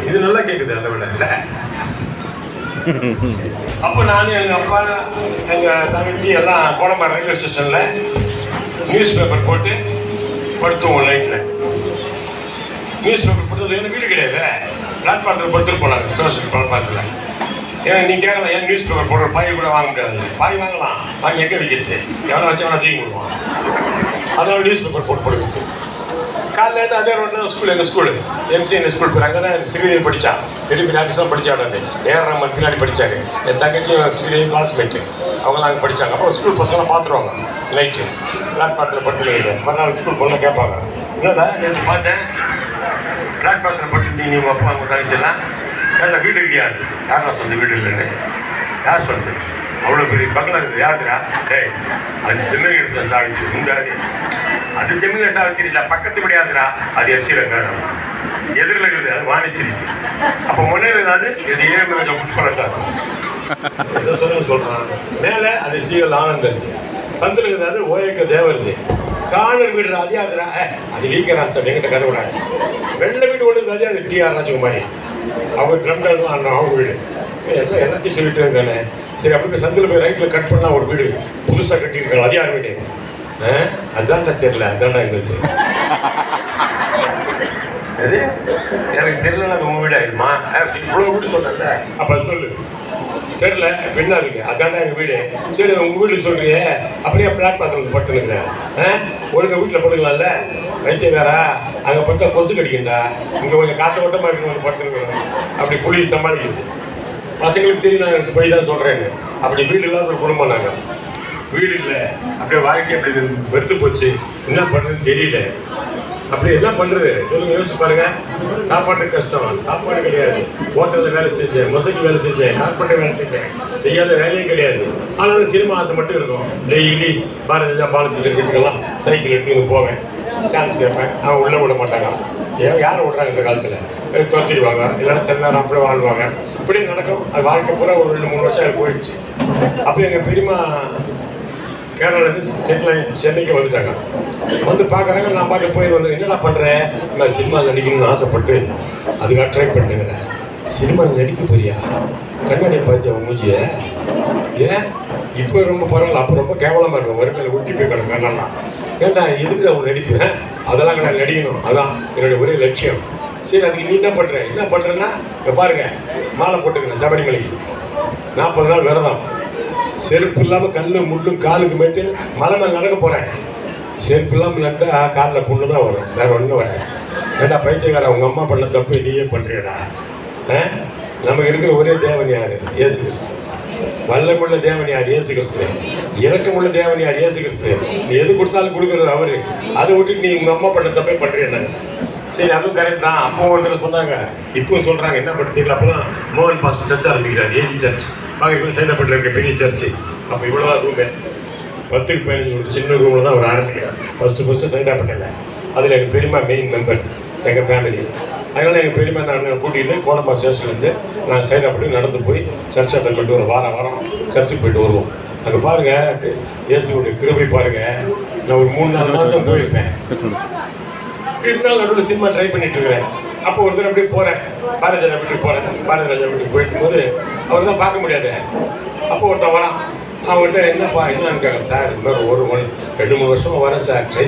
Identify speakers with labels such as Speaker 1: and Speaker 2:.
Speaker 1: இது நல்லா கேக்குது அதை விட இல்ல. அப்போ நான் எங்க அப்பா எங்க தங்கச்சி எல்லாம் கோடம்பாறை ரயில்வே ஸ்டேஷன்ல நியூஸ் பேப்பர் போட்டு படுத்துவோம் நைட்ல. நியூஸ் பேப்பர் போட்டு எனக்கு வீடு கிடையாது, பிளாட்ஃபார்த்தில் படுத்துட்டு போனாங்க ஸ்டேஷன் பிளாட்ஃபார்த்தில். ஏன் நீ கேட்கலாம், ஏன் நியூஸ் பேப்பர் போடுற பாய் கூட வாங்க முடியாது? பாய் வாங்கலாம், வாங்கி எங்கே விற்கிறது? எவ்வளோ வச்சு எவ்வளோ தூக்கி போடுவான். அதனால நியூஸ் பேப்பர் போட்டு படுக்கிறது. காலையில் அதே ரோட்டில் தான் ஸ்கூல், எங்கள் ஸ்கூலு எம்சிஎன் ஸ்கூல் போய் அங்கே தான் ஸ்ரீதேவி படித்தா. பெரிய பெரிய ஆர்டிஸ்ட்லாம் படித்தாடாது. ஏஆர் ரஹ்மான் பின்னாடி படித்தாரு. என் தங்கச்சி ஸ்ரீதேவி கிளாஸ்மேட்டு, அவங்களாம் அங்கே படித்தாங்க. அப்புறம் ஸ்கூல் பசங்களாம் பார்த்துருவாங்க நைட்டு பிளாட்ஃபார்த்தில் படுத்துட்டு. மறுநாள் ஸ்கூல் பொண்ணை கேட்பாங்க, என்னடா நேற்று பார்த்தேன் பிளாட்ஃபார்த்தில் படுத்துட்டு நீ உங்கள் அப்பா உங்கள் தங்கச்சியெல்லாம் ஏன்னா வீடு இல்லையா? யாரா சொந்த வீடு இல்லைன்னு? யார் சொல்லுது? அவ்வளோ பெரிய பங்களா இருக்குது. யாருக்குறா? டேய் அது செம்மறி எடுத்த சாவிச்சு உண்டாது. அது செம்மறி சாவிச்சு இல்லை, பக்கத்து முடியாதுரா. அது எஃப்சியில் எதிரில் இருக்குது, அது வாணிச்சிருக்கு. அப்போ முன்னே அது இது ஏன் கொஞ்சம் புஷ்பலத்தான் எதை சொல்கிறான். மேலே அது சீவல் ஆனந்தம் சந்தில் இருக்குது, அது ஓயக்க தேவருது. காணல் வீடு அது யாருடா? அது வீக்கரான் சார் எங்கிட்ட கதை விடாது. வெள்ளை வீடு ஒழுங்குது, அது அது டிஆர் ராஜகுமாரி. அவங்க ட்ரம் டான்ஸ் ஆடணும் அவங்க வீடு. எல்லாத்தையும் சொல்லிட்டு இருக்கானே. சரி அப்படி சந்தில் போய் ரைட்டில் கட் பண்ணால் ஒரு வீடு புதுசாக கட்டியிருக்காங்க, அது யார் வீடு? அதான்டா தெரியல, அதான்டா எங்களுக்கு. அது எனக்கு தெரியலன்னா அது உங்கள் வீடு ஆயிடுமா? இவ்வளோ வீடு சொல்கிறேன்ல, அப்போ சொல்லு தெரியல பெண்ணாதுங்க, அதான்டா எங்கள் வீடு. சரி உங்கள் வீடு சொல்கிறியே, அப்படியே பிளாட்ஃபார்த்தில் படுத்துனுங்கிறேன். ஒழுங்காக வீட்டில் படுக்கலாம்ல? வைத்தியக்காரா அங்கே படுத்தா கொசு கடிக்குண்டா, இங்கே கொஞ்சம் காற்று ஓட்டமாக இருக்கு வந்து படுத்துனுங்கிறேன். அப்படி புளி சமாளிக்குது. பசங்களுக்கு தெரியும் நான் எனக்கு போய் தான் சொல்கிறேன்னு. அப்படி வீடு இல்லாத ஒரு குடும்பம் நாங்கள். வீடு இல்லை, அப்படியே வாழ்க்கை அப்படி வெறுத்து போச்சு. என்ன பண்ணுறதுன்னு தெரியல. அப்படி என்ன பண்ணுறது சொல்லுங்கள், யோசிச்சு பாருங்கள். சாப்பாட்டு கஷ்டம், சாப்பாடு கிடையாது. ஹோட்டலில் வேலை செஞ்சேன், மொசைக்கு வேலை செஞ்சேன், கார்பெண்டர் வேலை செஞ்சேன், செய்யாத வேலையும் கிடையாது. ஆனாலும் சினிமா ஆசை மட்டும் இருக்கும். டெய்லி பாரதியா பாலச்சிட்டு வீட்டுக்கெல்லாம் சைக்கிள் எடுத்துக்கிட்டு போவேன். சான்ஸ் கேட்பேன், அவன் உள்ளே விட மாட்டாங்க. யார் விட்றாங்க இந்த காலத்தில்? துரத்திடுவாங்க, இல்லைன்னா சில நேரம் அப்படியே வாழ்வாங்க. இப்படியே நடக்கும். அது வாழ்க்கை பூரா ஒரு 2-3 வருஷம் எனக்கு போயிடுச்சு. அப்போ எங்கள் பெரியம்மா கேரளாலேருந்து செட்டில் ஆகி சென்னைக்கு வந்துட்டாங்க. வந்து பார்க்குறாங்க, நான் பாட்டு போய் வந்து என்னடா பண்ணுறேன்? நான் சினிமாவில் நடிக்கணும்னு ஆசைப்பட்டு அதுக்காக ட்ரை பண்ணுங்கிறேன். சினிமாவில் நடிக்க போறியா? கண்ணாடி பார்த்தியா மூஞ்சியை? ஏன் இப்போ ரொம்ப பரவாயில்ல, அப்போ ரொம்ப கேவலமாக இருக்கும். வறுமையில் ஊட்டி போய் கிடக்கேன். ஏன்டா எதுக்கு அவங்க நடிப்பேன்? அதெல்லாம் நான் நடிக்கணும், அதான் என்னுடைய ஒரே லட்சியம். சரி அதுக்கு நீ என்ன பண்ணுற? என்ன பண்ணுறேன்னா இப்போ பாருங்கள், மாலை போட்டுக்கிறேன் சபரிமலைக்கு 40 நாள் விரதம். செருப்பு இல்லாமல் கல் முள்ளும் காலுக்கு மேய்த்து மலை மேலே நடக்க போகிறேன். செருப்பு இல்லாமல் நடந்தால் காலில் புண்ணு தான் வரும், வேறு ஒன்றும் வரேன். ஏண்டா பைத்தியக்கார, அவங்க அம்மா பண்ண தப்பு நீயே பண்ணுறியடா. நமக்கு இருக்கிற ஒரே தேவன் யார்? இயேசு கிறிஸ்து. வல்லமுள்ள தேவன் யார்? இயேசு கிறிஸ்து. இரக்கமுள்ள தேவன் யார்? இயேசு கிறிஸ்து. நீ எது கொடுத்தாலும் கொடுக்குறது அவரு. அதை விட்டுட்டு நீ உங்கள் அம்மா பண்ண தப்பே பண்ணுறீங்க. சரி அதுவும் கரெக்ட் தான். அப்போ ஒருத்தர் சொன்னாங்க, இப்போவும் சொல்கிறாங்க. என்ன படுத்தீங்களா? அப்போ தான் மோகன் பாஸ்டர் சர்ச் ஆரம்பிக்கிறார், ஏஜி சர்ச். பார்க்க சைதாப்பட்டில் இருக்க பெரிய சர்ச்சு. அப்போ இவ்வளோதான் ரூமு, 10க்கு 15 ஒரு சின்ன ரூமில் தான் அவர் ஆரம்பிக்கிறார். ஃபஸ்ட்டு சைதாப்பட்டில். அதில் எங்கள் பெரியம்மா மெயின் மெம்பர் எங்கள் ஃபேமிலி. அதனால் எங்கள் பெரியம்மா நான் கூட்டிகிட்டு கோடம்பாறை ஸ்டேஷன்லேருந்து நான் சைதாப்பட்டி நடந்து போய் சர்ச் அட்டன் பண்ணிட்டு ஒரு வாரம் சர்ச்சுக்கு போயிட்டு வருவோம். அங்கே பாருங்கள், இயேசுவோடைய கிருபை பாருங்கள். நான் ஒரு 3-4 மாதம் தான் போயிருப்பேன். இருந்தாலும் நடுவில் சினிமா ட்ரை பண்ணிட்டு இருக்கிறேன். அப்போ ஒருத்தர் அப்படியே போகிறேன், பாரதி ராஜா வீட்டுக்கு போகிறேன். பாரதி ராஜா வீட்டுக்கு போயிட்டும்போது அவர் தான் பார்க்க முடியாது. அப்போ ஒருத்தன் வரான். அவங்கள்ட்ட என்னப்பா என்னன்னு கேட்குறேன். சார் இந்த மாதிரி 2-3 வருஷமாக வரேன் சார், ட்ரை